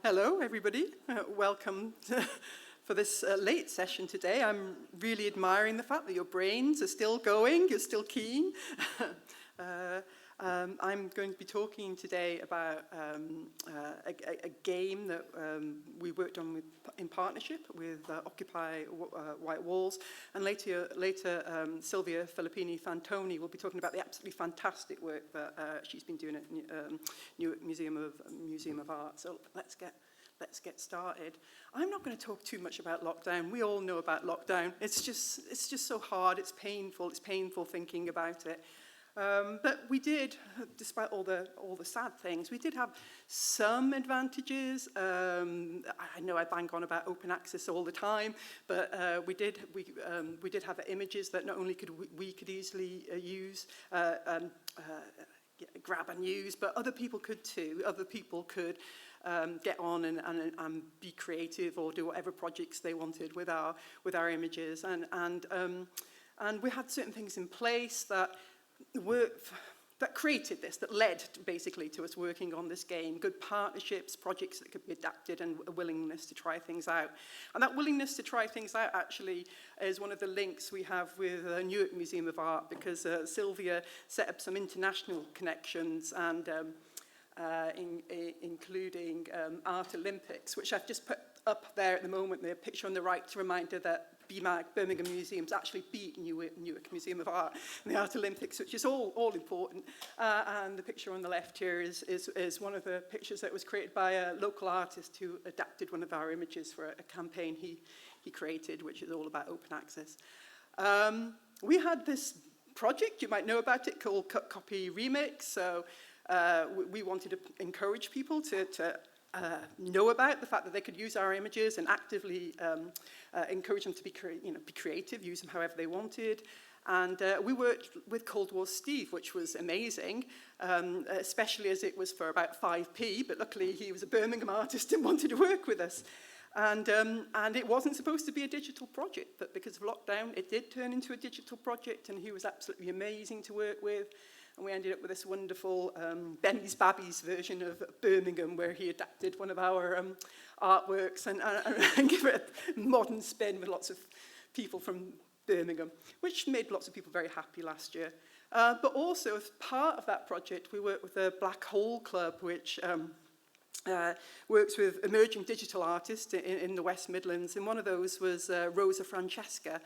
Hello, everybody. Welcome for this late session today. I'm really admiring the fact that your brains are still going, you're still keen. I'm going to be talking today about a game that we worked on in partnership with Occupy White Walls, and later Silvia Filippini Fantoni will be talking about the absolutely fantastic work that she's been doing at Newark Museum of Art. So let's get started. I'm not going to talk too much about lockdown. We all know about lockdown. It's just so hard. It's painful. It's painful thinking about it. But we did, despite all the sad things, we did have some advantages. I know I bang on about open access all the time, but we did have images that not only could we could easily use, grab and use, but other people could too. Other people could get on and be creative or do whatever projects they wanted with our images, and we had certain things in place that created this, that led basically to us working on this game. Good partnerships, projects that could be adapted, and a willingness to try things out. And that willingness to try things out actually is one of the links we have with Newark Museum of Art, because Silvia set up some international connections, and including Art Olympics, which I've just put up there at the moment, the picture on the right, to remind her that BMAG, Birmingham Museums, actually beat Newark Museum of Art in the Art Olympics, which is all important. And the picture on the left here is one of the pictures that was created by a local artist who adapted one of our images for a campaign he created, which is all about open access. We had this project, you might know about it, called Cut Copy Remix. So we wanted to encourage people to know about the fact that they could use our images and actively encourage them to be creative, use them however they wanted. And we worked with Cold War Steve, which was amazing, especially as it was for about 5p, but luckily he was a Birmingham artist and wanted to work with us. And it wasn't supposed to be a digital project, but because of lockdown, it did turn into a digital project, and he was absolutely amazing to work with. And we ended up with this wonderful Benny's Babby's version of Birmingham, where he adapted one of our artworks and gave it a modern spin with lots of people from Birmingham, which made lots of people very happy last year. But also, as part of that project, we worked with the Black Hole Club, which works with emerging digital artists in the West Midlands. And one of those was Rosa Francesca.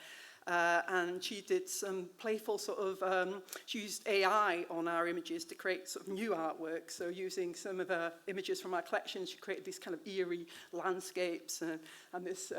And she did some playful sort of, she used AI on our images to create sort of new artwork. So using some of the images from our collection, she created these kind of eerie landscapes and this,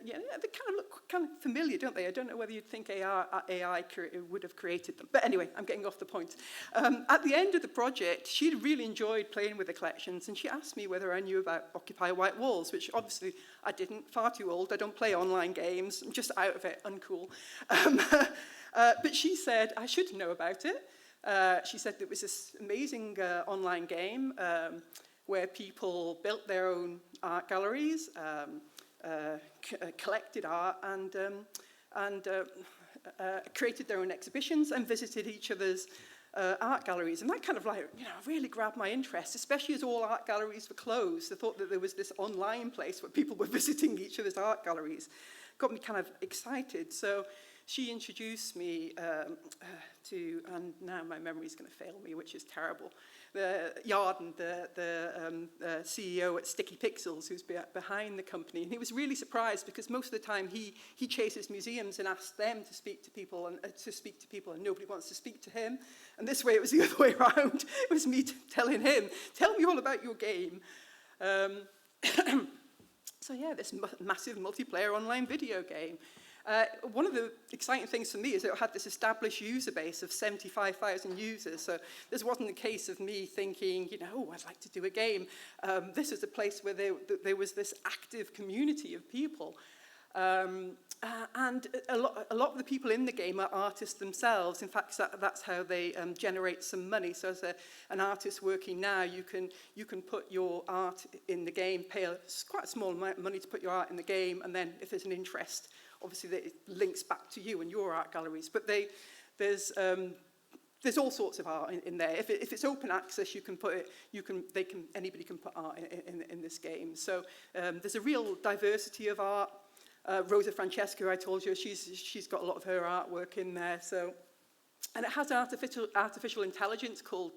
yeah, they kind of look kind of familiar, don't they? I don't know whether you'd think AI would have created them. But anyway, I'm getting off the point. At the end of the project, she'd really enjoyed playing with the collections, and she asked me whether I knew about Occupy White Walls, which obviously I didn't, far too old. I don't play online games. I'm just out of it, uncool. But she said I should know about it. She said there was this amazing online game where people built their own art galleries, collected art, and created their own exhibitions and visited each other's art galleries. And that kind of really grabbed my interest, especially as all art galleries were closed. I thought that there was this online place where people were visiting each other's art galleries. Got me kind of excited. So she introduced me to, and now my memory's going to fail me, which is terrible, Yarden, the CEO at Sticky Pixels, who's behind the company. And he was really surprised because most of the time he chases museums and asks them to speak to people, and nobody wants to speak to him. And this way it was the other way around. It was me telling him, tell me all about your game. So yeah, this massive multiplayer online video game. One of the exciting things for me is that it had this established user base of 75,000 users. So this wasn't a case of me thinking, I'd like to do a game. This was a place where there was this active community of people. And a lot of the people in the game are artists themselves. In fact, that's how they generate some money. So as an artist working now, you can put your art in the game, pay quite a small amount of money to put your art in the game, and then if there's an interest, obviously it links back to you and your art galleries. But there's there's all sorts of art in there. If it's open access, you can put it. Anybody can put art in this game. So there's a real diversity of art. Rosa Francesca, who I told you, she's got a lot of her artwork in there. So, and it has an artificial intelligence called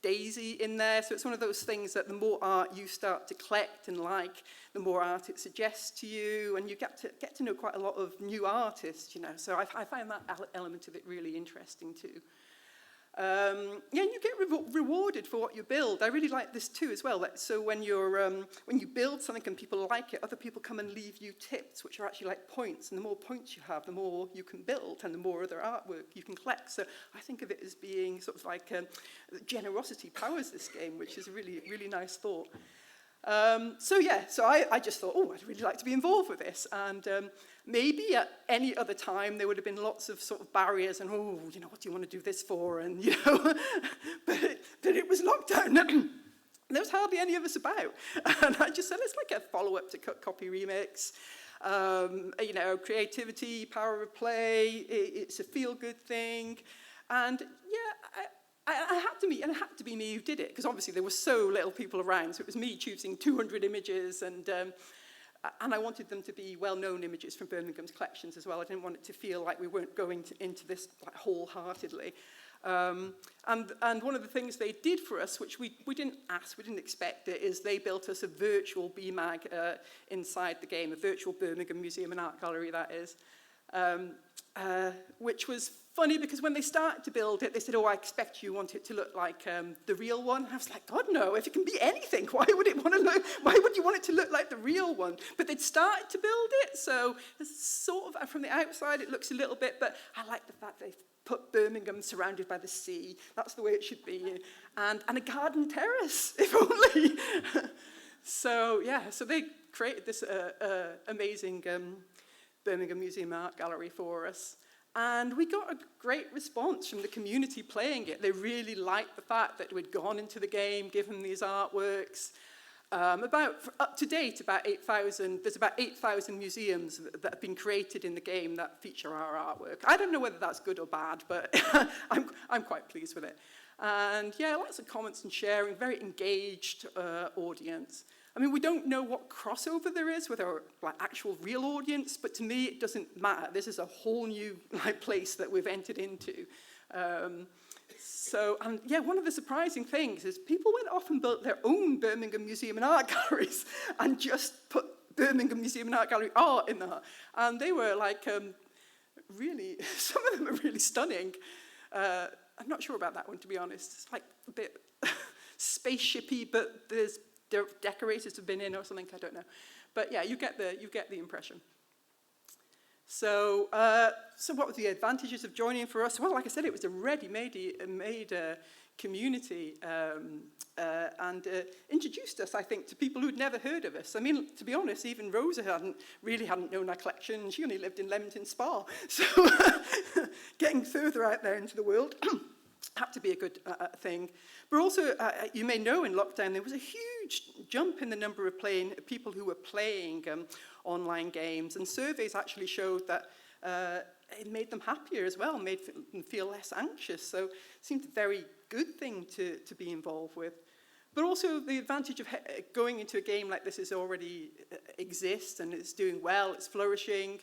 Daisy in there. So it's one of those things that the more art you start to collect and like, the more art it suggests to you, and you get to know quite a lot of new artists, you know. So I find that element of it really interesting too. And you get rewarded for what you build. I really like this too as well. So when you build something and people like it, other people come and leave you tips, which are actually like points. And the more points you have, the more you can build, and the more other artwork you can collect. So I think of it as being sort of like generosity powers this game, which is a really, really nice thought. So I just thought, I'd really like to be involved with this. And maybe at any other time there would have been lots of sort of barriers and, what do you want to do this for? And, but it was lockdown. There was hardly any of us about. And I just said, let's make a follow-up to Copy Remix. Creativity, power of play, it's a feel-good thing. And, I had to be me who did it, because obviously there were so little people around, so it was me choosing 200 images, and I wanted them to be well-known images from Birmingham's collections as well. I didn't want it to feel like we weren't going into this like, wholeheartedly. And one of the things they did for us, which we didn't ask, we didn't expect it, is they built us a virtual BMAG inside the game, a virtual Birmingham Museum and Art Gallery, that is. Which was funny because when they started to build it, they said, I expect you want it to look like the real one. And I was like, God, no, if it can be anything, why would you want it to look like the real one? But they'd started to build it, so it's sort of, from the outside, it looks a little bit, but I like the fact they've put Birmingham surrounded by the sea. That's the way it should be. And a garden terrace, if only. So they created this amazing Birmingham Museum Art Gallery for us. And we got a great response from the community playing it. They really liked the fact that we'd gone into the game, given these artworks. Up to date, there's about 8,000 museums that have been created in the game that feature our artwork. I don't know whether that's good or bad, but I'm quite pleased with it. And lots of comments and sharing, very engaged audience. I mean, we don't know what crossover there is with our actual real audience, but to me, it doesn't matter. This is a whole new place that we've entered into. One of the surprising things is people went off and built their own Birmingham Museum and Art Galleries and just put Birmingham Museum and Art Gallery art in there. And they were really, some of them are really stunning. I'm not sure about that one, to be honest. It's like a bit spaceshipy, but there's decorators have been in or something, I don't know. But you get the impression. So what were the advantages of joining for us? Well, like I said, it was a ready-made community and introduced us, I think, to people who'd never heard of us. I mean, to be honest, even Rosa hadn't known our collection. She only lived in Leamington Spa. So getting further out there into the world had to be a good thing. But also, you may know in lockdown, there was a huge jump in the number of people who were playing online games. And surveys actually showed that it made them happier as well, made them feel less anxious. So it seemed a very good thing to be involved with. But also the advantage of going into a game like this is already exists and it's doing well, it's flourishing,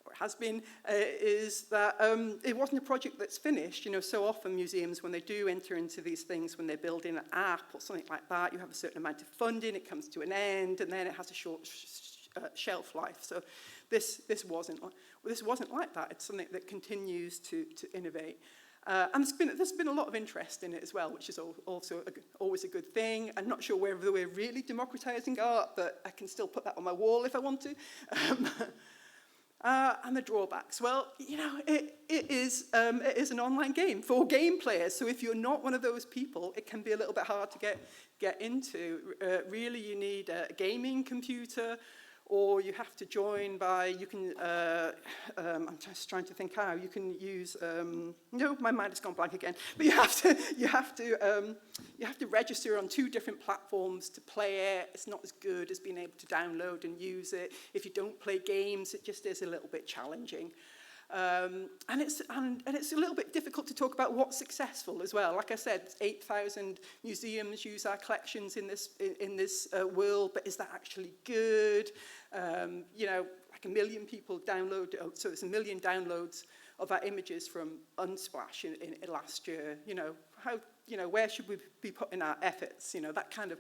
or has been, is that it wasn't a project that's finished. So often museums, when they do enter into these things, when they're building an app or something like that, you have a certain amount of funding, it comes to an end, and then it has a short shelf life. So this wasn't like that. It's something that continues to innovate. And there's been a lot of interest in it as well, which is also always a good thing. I'm not sure whether we're really democratizing art, but I can still put that on my wall if I want to. And the drawbacks. Well, it is an online game for game players. So if you're not one of those people, it can be a little bit hard to get into. Really, you need a gaming computer, or you have to join by. You can. I'm just trying to think how you can use. No, my mind has gone blank again. But you have to register on 2 different platforms to play it. It's not as good as being able to download and use it. If you don't play games, it just is a little bit challenging. And it's a little bit difficult to talk about what's successful as well. Like I said, 8,000 museums use our collections in this world, but is that actually good? You know, like 1 million people download, so it's 1 million downloads of our images from Unsplash in last year. You know, where should we be putting our efforts? You know, that kind of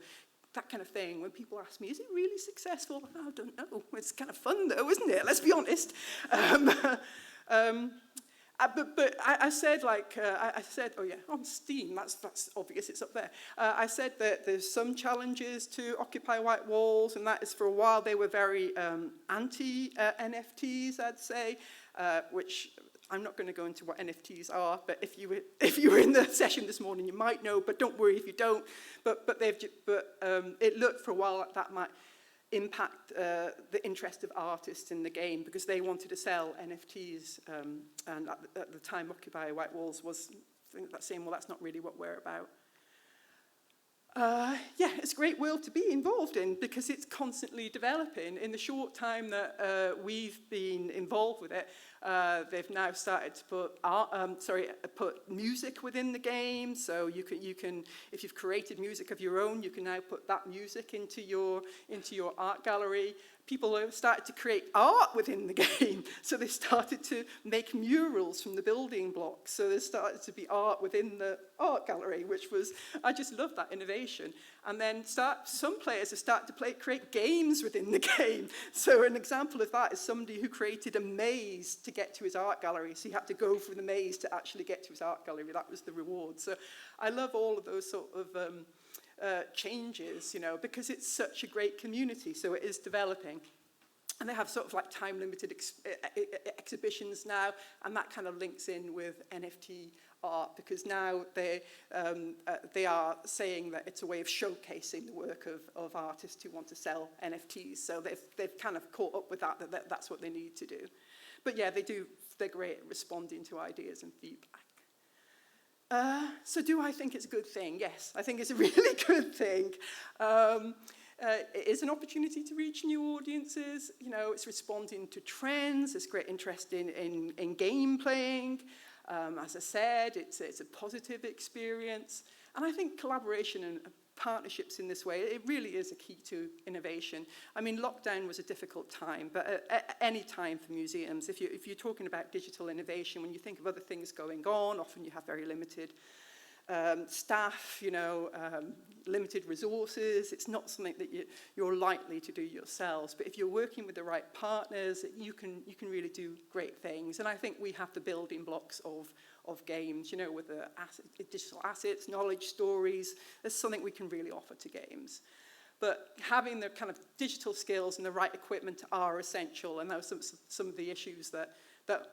thing. When people ask me, is it really successful? I don't know. It's kind of fun though, isn't it? Let's be honest. But I said, oh yeah, on Steam, that's obvious, it's up there. I said that there's some challenges to Occupy White Walls, and that is for a while they were very anti-NFTs, I'd say, which I'm not going to go into what NFTs are, but if you were in the session this morning, you might know, but don't worry if you don't. But it looked for a while like that might impact the interest of artists in the game, because they wanted to sell NFTs, and at the time Occupy White Walls was saying, well, that's not really what we're about. Yeah, it's a great world to be involved in, because it's constantly developing. In the short time that we've been involved with it, they've now started to put music within the game. So you can, if you've created music of your own, you can now put that music into your art gallery. People have started to create art within the game. So they started to make murals from the building blocks. So there started to be art within the art gallery, which was, I just love that innovation. And then some players have started to create games within the game. So an example of that is somebody who created a maze to get to his art gallery. So he had to go through the maze to actually get to his art gallery. That was the reward. So I love all of those sort of changes, you know, because it's such a great community. So it is developing. And they have sort of like time-limited exhibitions now, and that kind of links in with NFT art, because now they are saying that it's a way of showcasing the work of artists who want to sell NFTs. So they've kind of caught up with that's what they need to do. But yeah, they're great at responding to ideas and feedback. So do I think it's a good thing? Yes, I think it's a really good thing. It is an opportunity to reach new audiences. You know, it's responding to trends. There's great interest in game playing. As I said, it's a positive experience. And I think collaboration and partnerships in this way, it really is a key to innovation. I mean, lockdown was a difficult time, but at any time for museums, if you're talking about digital innovation, when you think of other things going on, often you have very limited staff, you know, limited resources. It's not something that you're likely to do yourselves. But if you're working with the right partners, you can really do great things. And I think we have the building blocks of games, you know, with the digital assets, knowledge stories. There's something we can really offer to games. But having the kind of digital skills and the right equipment are essential. And those are some of the issues that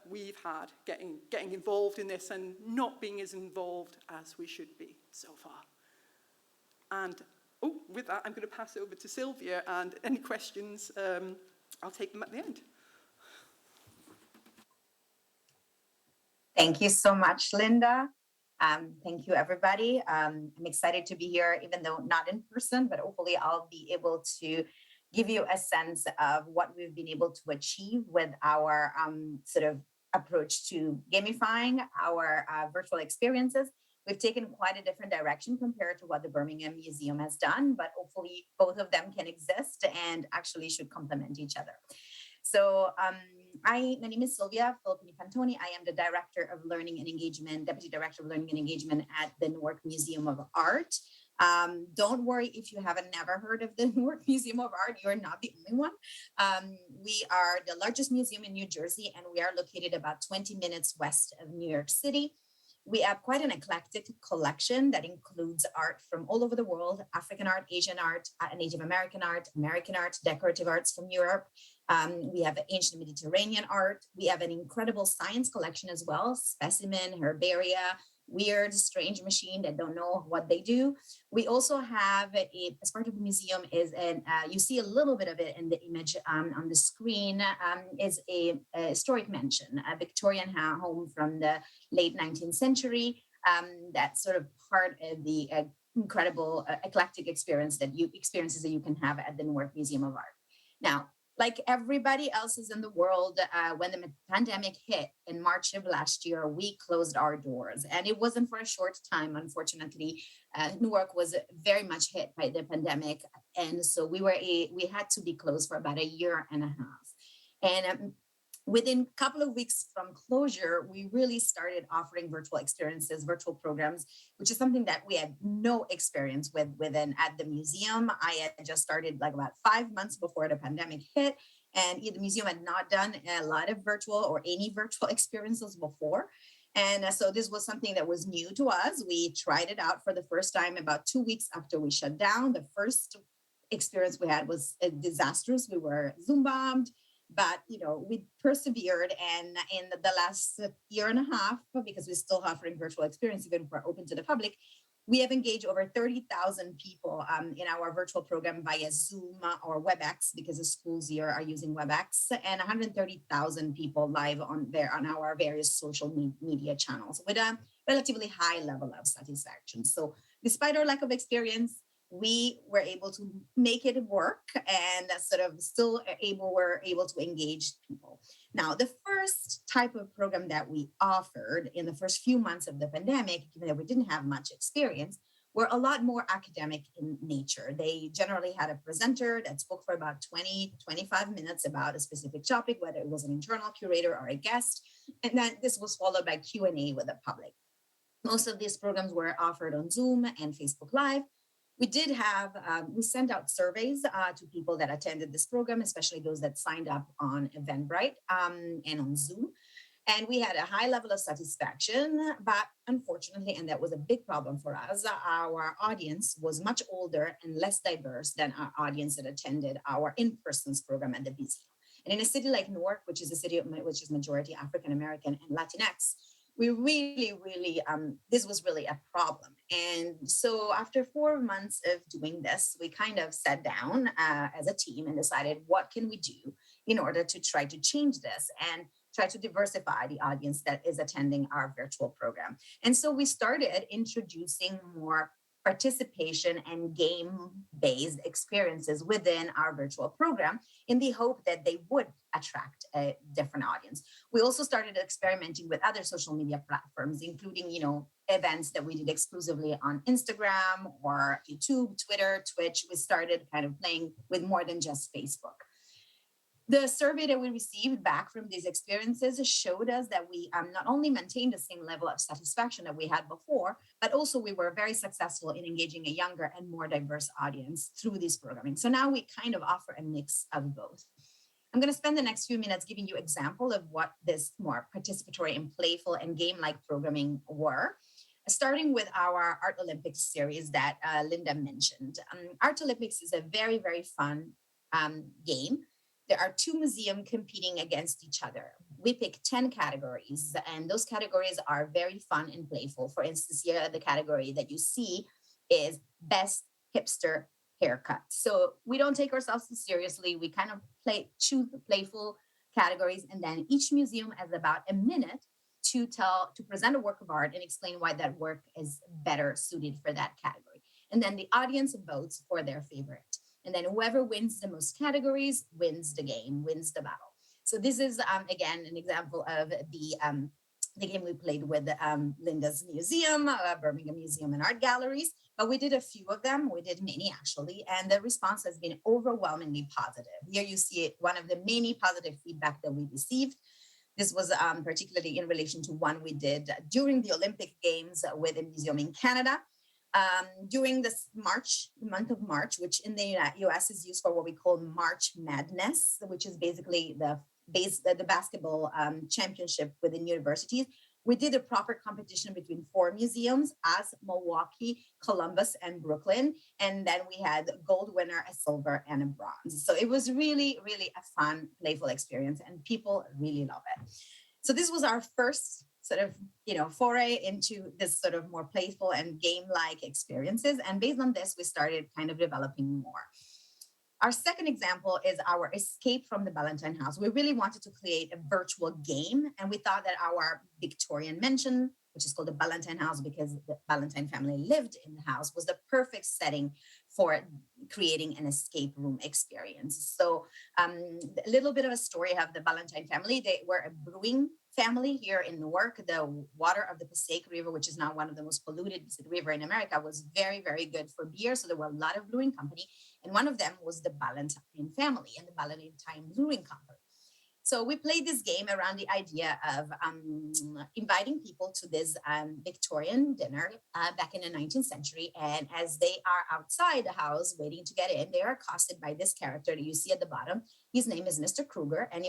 we've had getting involved in this and not being as involved as we should be so far. And with that, I'm going to pass over to Silvia, and any questions, I'll take them at the end. Thank you so much, Linda. Thank you, everybody. I'm excited to be here, even though not in person, but hopefully I'll be able to give you a sense of what we've been able to achieve with our sort of approach to gamifying our virtual experiences. We've taken quite a different direction compared to what the Birmingham Museum has done, but hopefully both of them can exist and actually should complement each other. So my name is Silvia, Filippini Fantoni. I am the Director of Learning and Engagement, Deputy Director of Learning and Engagement at the Newark Museum of Art. Don't worry if you haven't never heard of the Newark Museum of Art, you're not the only one. We are the largest museum in New Jersey, and we are located about 20 minutes west of New York City. We have quite an eclectic collection that includes art from all over the world: African art, Asian art, Native American art, decorative arts from Europe. We have ancient Mediterranean art. We have an incredible science collection as well: specimen, herbaria, weird, strange machine that don't know what they do. We also have, as part of the museum, you see a little bit of it in the image on the screen, is a historic mansion, a Victorian home from the late 19th century. That's sort of part of the incredible eclectic experiences that you can have at the Newark Museum of Art. Now, like everybody else is in the world, when the pandemic hit in March of last year, we closed our doors. And it wasn't for a short time, unfortunately. Newark was very much hit by the pandemic. And so we had to be closed for about a year and a half. And within a couple of weeks from closure, we really started offering virtual experiences, virtual programs, which is something that we had no experience within at the museum. I had just started like about 5 months before the pandemic hit, and the museum had not done a lot of virtual or any virtual experiences before. And so this was something that was new to us. We tried it out for the first time about 2 weeks after we shut down. The first experience we had was disastrous. We were Zoom bombed, but we persevered, and in the last year and a half, because we're still offering virtual experience even if we're open to the public, we have engaged over 30,000 people in our virtual program via Zoom or WebEx, because the schools here are using WebEx, and 130,000 people live on our various social media channels with a relatively high level of satisfaction. So despite our lack of experience, we were able to make it work, and sort of still were able to engage people. Now, the first type of program that we offered in the first few months of the pandemic, given that we didn't have much experience, were a lot more academic in nature. They generally had a presenter that spoke for about 20, 25 minutes about a specific topic, whether it was an internal curator or a guest. And then this was followed by Q&A with the public. Most of these programs were offered on Zoom and Facebook Live. We did have, we sent out surveys to people that attended this program, especially those that signed up on Eventbrite and on Zoom. And we had a high level of satisfaction, but unfortunately, and that was a big problem for us, our audience was much older and less diverse than our audience that attended our in-person program at the museum. And in a city like Newark, which is a city which is majority African-American and Latinx, we really, this was really a problem. And so after 4 months of doing this, we kind of sat down as a team and decided, what can we do in order to try to change this and try to diversify the audience that is attending our virtual program. And so we started introducing more participation and game-based experiences within our virtual program in the hope that they would attract a different audience. We also started experimenting with other social media platforms, including, events that we did exclusively on Instagram or YouTube, Twitter, Twitch. We started kind of playing with more than just Facebook. The survey that we received back from these experiences showed us that we not only maintained the same level of satisfaction that we had before, but also we were very successful in engaging a younger and more diverse audience through this programming. So now we kind of offer a mix of both. I'm going to spend the next few minutes giving you example of what this more participatory and playful and game-like programming were, starting with our Art Olympics series that Linda mentioned. Art Olympics is a very, very fun game. There are 2 museums competing against each other. We pick 10 categories, and those categories are very fun and playful. For instance, here the category that you see is Best Hipster Haircut. So we don't take ourselves too seriously. We kind of choose playful categories, and then each museum has about a minute to present a work of art and explain why that work is better suited for that category. And then the audience votes for their favorite. And then whoever wins the most categories wins the game, wins the battle. So this is, again, an example of the game we played with Linda's museum, Birmingham Museum and Art Galleries. But we did a few of them. We did many, actually. And the response has been overwhelmingly positive. Here you see one of the many positive feedback that we received. This was particularly in relation to one we did during the Olympic Games with a museum in Canada. During this month of March, which in the US is used for what we call March Madness, which is basically the basketball championship within universities, we did a proper competition between 4 museums, as Milwaukee, Columbus, and Brooklyn. And then we had a gold winner, a silver, and a bronze. So it was really, really a fun, playful experience, and people really love it. So this was our first sort of, foray into this sort of more playful and game-like experiences. And based on this, we started kind of developing more. Our second example is our Escape from the Ballantine House. We really wanted to create a virtual game, and we thought that our Victorian mansion, which is called the Ballantine House because the Ballantine family lived in the house, was the perfect setting for creating an escape room experience. So a little bit of a story of the Ballantyne family. They were a brewing family here in Newark. The water of the Passaic River, which is now one of the most polluted river in America, was very, very good for beer. So there were a lot of brewing company. And one of them was the Ballantyne family and the Ballantyne Brewing Company. So we played this game around the idea of inviting people to this Victorian dinner back in the 19th century. And as they are outside the house waiting to get in, they are accosted by this character that you see at the bottom. His name is Mr. Kruger, and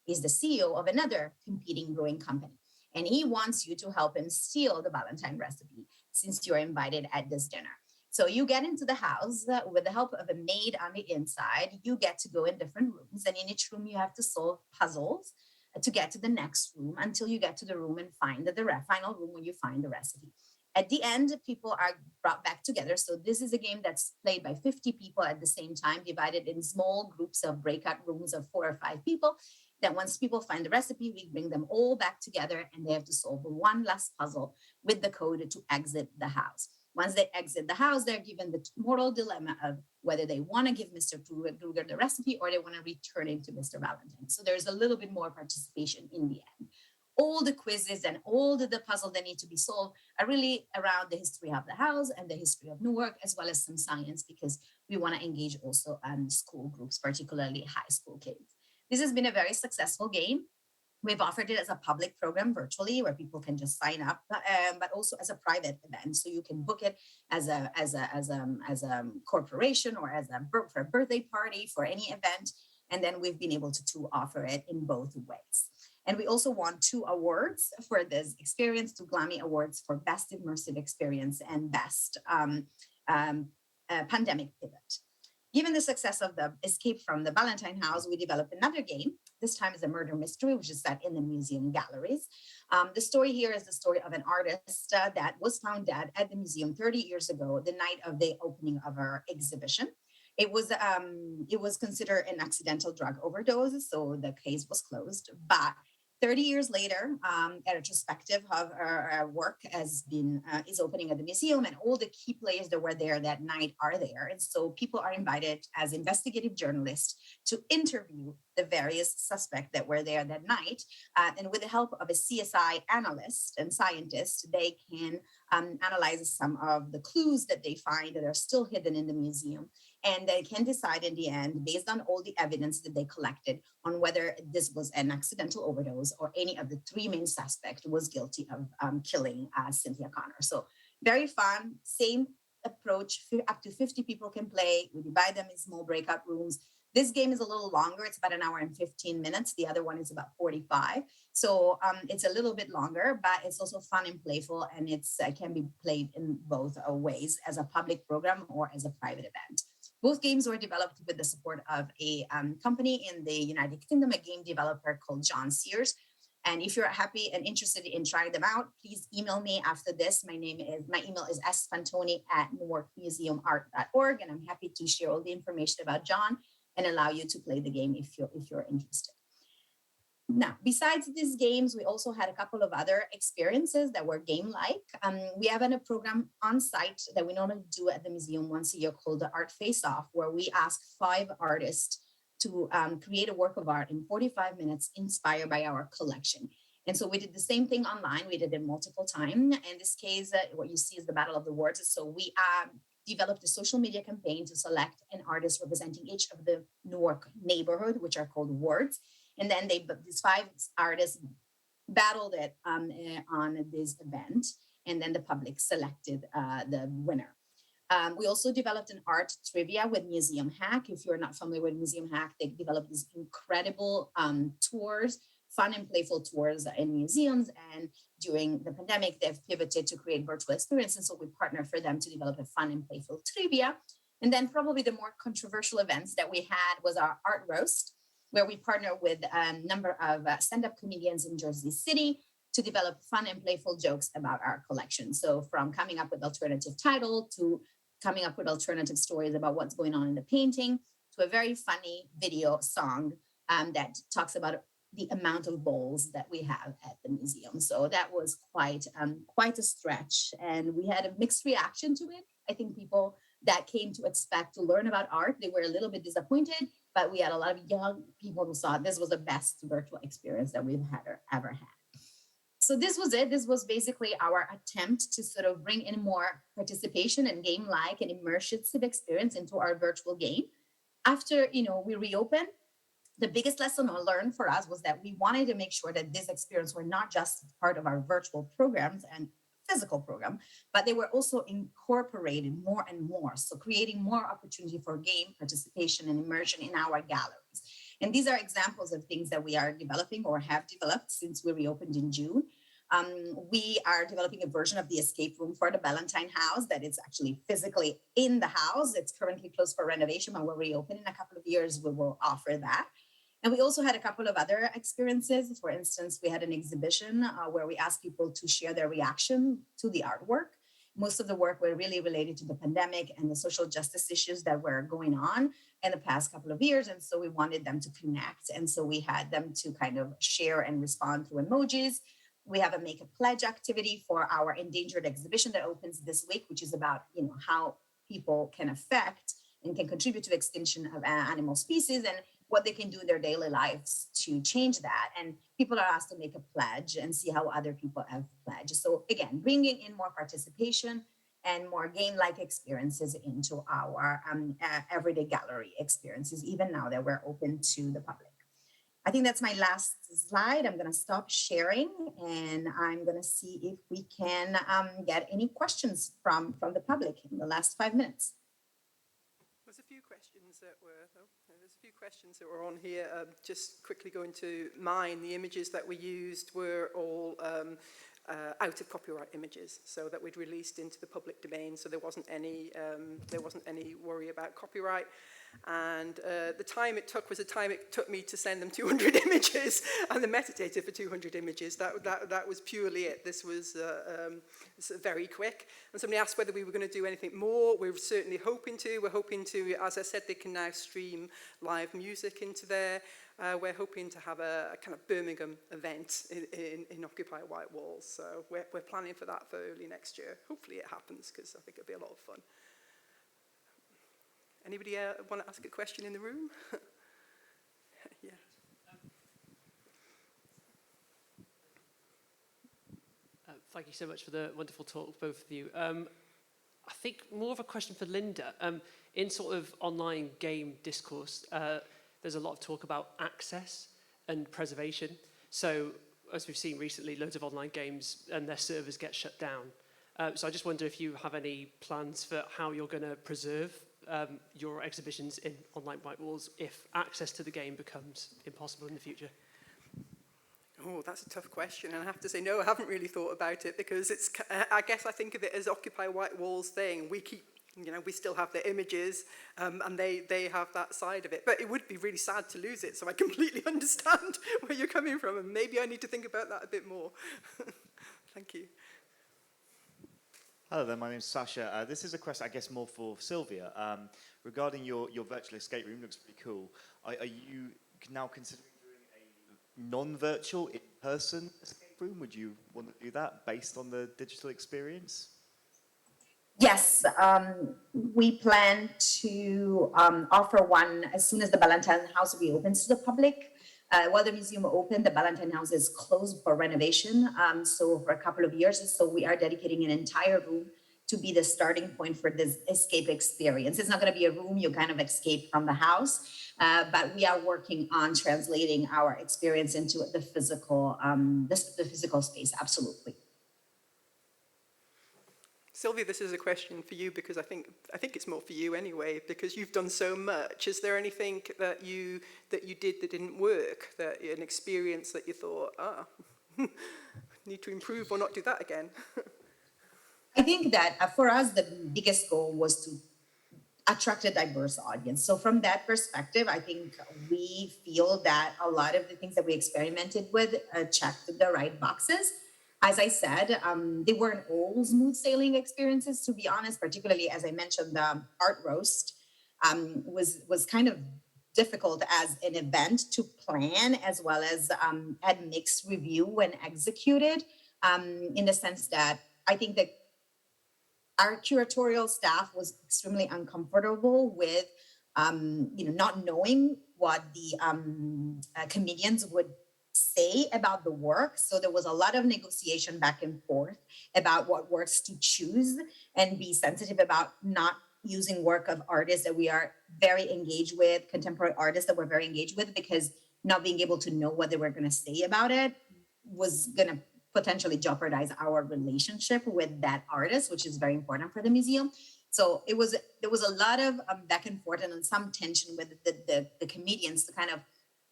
he's the CEO of another competing brewing company. And he wants you to help him steal the Ballantyne recipe since you're invited at this dinner. So you get into the house with the help of a maid on the inside. You get to go in different rooms, and in each room you have to solve puzzles to get to the next room until you get to the room and find the final room when you find the recipe. At the end, people are brought back together. So this is a game that's played by 50 people at the same time, divided in small groups of breakout rooms of 4 or 5 people. That once people find the recipe, we bring them all back together and they have to solve one last puzzle with the code to exit the house. Once they exit the house, they're given the moral dilemma of whether they want to give Mr. Kruger the recipe or they want to return it to Mr. Ballantyne. So there's a little bit more participation in the end. All the quizzes and all the puzzles that need to be solved are really around the history of the house and the history of Newark, as well as some science, because we want to engage also school groups, particularly high school kids. This has been a very successful game. We've offered it as a public program virtually where people can just sign up, but also as a private event. So you can book it as a corporation or for a birthday party, for any event. And then we've been able to offer it in both ways. And we also won 2 awards for this experience, 2 Glammy Awards for Best Immersive Experience and Best Pandemic Pivot. Given the success of the Escape from the Ballantyne House, we developed another game. This time is a murder mystery, which is set in the museum galleries. The story here is the story of an artist that was found dead at the museum 30 years ago, the night of the opening of our exhibition. It was considered an accidental drug overdose, so the case was closed. But 30 years later, a retrospective of our work is opening at the museum, and all the key players that were there that night are there. And so people are invited as investigative journalists to interview the various suspects that were there that night. And with the help of a CSI analyst and scientist, they can analyze some of the clues that they find that are still hidden in the museum. And they can decide in the end, based on all the evidence that they collected, on whether this was an accidental overdose or any of the 3 main suspects was guilty of killing Cynthia Connor. So very fun, same approach, up to 50 people can play. We divide them in small breakout rooms. This game is a little longer. It's about 1 hour and 15 minutes. The other one is about 45. So it's a little bit longer, but it's also fun and playful, and it can be played in both ways, as a public program or as a private event. Both games were developed with the support of a company in the United Kingdom, a game developer called John Sears. And if you're happy and interested in trying them out, please email me after this. My email is sfantoni@newarkmuseumart.org, and I'm happy to share all the information about John and allow you to play the game if you're interested. Now, besides these games, we also had a couple of other experiences that were game-like. We have a program on site that we normally do at the museum once a year called the Art Face-Off, where we ask 5 artists to create a work of art in 45 minutes inspired by our collection. And so we did the same thing online. We did it multiple times. In this case, what you see is the Battle of the Words. So we developed a social media campaign to select an artist representing each of the Newark neighborhood, which are called wards. And then these 5 artists battled it on this event, and then the public selected the winner. We also developed an art trivia with Museum Hack. If you're not familiar with Museum Hack, they developed these incredible tours, fun and playful tours in museums. And during the pandemic, they've pivoted to create virtual experiences. So we partnered for them to develop a fun and playful trivia. And then probably the more controversial events that we had was our art roast, where we partner with a number of stand-up comedians in Jersey City to develop fun and playful jokes about our collection. So from coming up with alternative title to coming up with alternative stories about what's going on in the painting to a very funny video song that talks about the amount of bowls that we have at the museum. So that was quite a stretch, and we had a mixed reaction to it. I think people that came to expect to learn about art. They were a little bit disappointed, but we had a lot of young people who saw this was the best virtual experience that we've had or ever had. So this was it. This was basically our attempt to sort of bring in more participation and game-like and immersive experience into our virtual game. After, we reopened, the biggest lesson learned for us was that we wanted to make sure that this experience were not just part of our virtual programs and physical program, but they were also incorporated more and more. So creating more opportunity for game participation and immersion in our galleries. And these are examples of things that we are developing or have developed since we reopened in June. We are developing a version of the escape room for the Ballantine House that is actually physically in the house. It's currently closed for renovation, but when we reopen in a couple of years, we will offer that. And we also had a couple of other experiences. For instance, we had an exhibition where we asked people to share their reaction to the artwork. Most of the work were really related to the pandemic and the social justice issues that were going on in the past couple of years. And so we wanted them to connect. And so we had them to kind of share and respond through emojis. We have a make a pledge activity for our endangered exhibition that opens this week, which is about how people can affect and can contribute to the extinction of animal species and what they can do in their daily lives to change that. And people are asked to make a pledge and see how other people have pledged. So again, bringing in more participation and more game-like experiences into our everyday gallery experiences, even now that we're open to the public. I think that's my last slide. I'm going to stop sharing and I'm going to see if we can get any questions from the public in the last 5 minutes. There's a few questions that were on here. Just quickly going to mine. The images that we used were all out of copyright images, so that we'd released into the public domain. So there wasn't any worry about copyright. And the time it took was the time it took me to send them 200 images and the metadata for 200 images. That was purely it. This was very quick. And somebody asked whether we were going to do anything more. We're certainly hoping to. We're hoping to, as I said, they can now stream live music into there. We're hoping to have a kind of Birmingham event in Occupy White Walls. So we're planning for that for early next year. Hopefully it happens, because I think it'll be a lot of fun. Anybody want to ask a question in the room? Yeah. Thank you so much for the wonderful talk, both of you. I think more of a question for Linda. In sort of online game discourse, there's a lot of talk about access and preservation. So, as we've seen recently, loads of online games and their servers get shut down. So I just wonder if you have any plans for how you're going to preserve your exhibitions in online White Walls if access to the game becomes impossible in the future? Oh, that's a tough question. And I have to say, no, I haven't really thought about it, because I guess I think of it as Occupy White Walls thing. We keep, we still have the images and they have that side of it. But it would be really sad to lose it. So I completely understand where you're coming from. And maybe I need to think about that a bit more. Thank you. Hello there, my name's Sasha. This is a question, I guess, more for Silvia. Regarding your virtual escape room, looks pretty cool. Are you now considering doing a non-virtual, in-person escape room? Would you want to do that based on the digital experience? Yes, we plan to offer one as soon as the Ballantine House reopens to the public. While the museum opened, the Ballantine House is closed for renovation, so for a couple of years. So we are dedicating an entire room to be the starting point for this escape experience. It's not going to be a room you kind of escape from the house, but we are working on translating our experience into the physical, the physical space. Absolutely. Sylvia, this is a question for you, because I think it's more for you anyway, because you've done so much. Is there anything that you did that didn't work, an experience that you thought, need to improve or not do that again? I think that for us, the biggest goal was to attract a diverse audience. So from that perspective, I think we feel that a lot of the things that we experimented with checked the right boxes. As I said, they weren't all smooth sailing experiences, to be honest, particularly as I mentioned, the art roast was kind of difficult as an event to plan, as well as had mixed review when executed, in the sense that I think that our curatorial staff was extremely uncomfortable with, not knowing what the comedians would say about the work. So there was a lot of negotiation back and forth about what works to choose, and be sensitive about not using work of artists that we are very engaged with, contemporary artists that we're very engaged with, because not being able to know what they were going to say about it was going to potentially jeopardize our relationship with that artist, which is very important for the museum. So there was a lot of back and forth and some tension with the comedians to kind of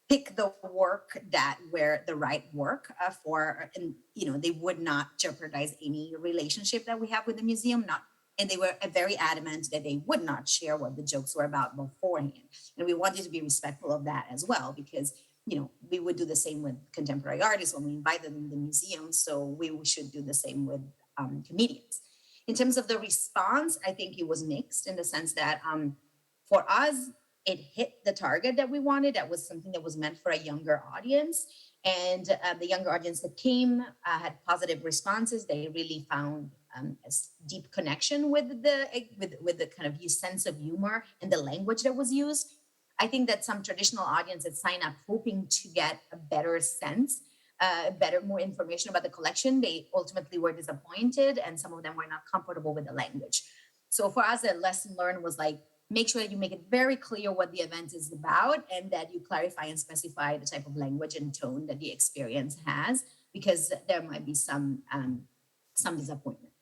pick the work that were the right work for, and they would not jeopardize any relationship that we have with the museum. And they were very adamant that they would not share what the jokes were about beforehand. And we wanted to be respectful of that as well, because we would do the same with contemporary artists when we invite them in the museum. So we should do the same with comedians. In terms of the response, I think it was mixed in the sense that for us, it hit the target that we wanted. That was something that was meant for a younger audience. And the younger audience that came had positive responses. They really found a deep connection with the kind of sense of humor and the language that was used. I think that some traditional audiences sign up hoping to get a better sense, more information about the collection. They ultimately were disappointed, and some of them were not comfortable with the language. So for us, a lesson learned was like, make sure that you make it very clear what the event is about, and that you clarify and specify the type of language and tone that the experience has, because there might be some disappointment.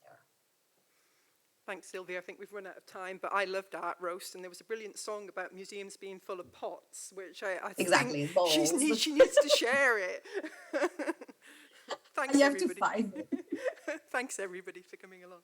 Thanks, Silvia. I think we've run out of time, but I loved Art Roast, and there was a brilliant song about museums being full of pots, which I Exactly, think balls. she needs to share it. Thanks, you have everybody. to find it. Thanks, everybody, for coming along.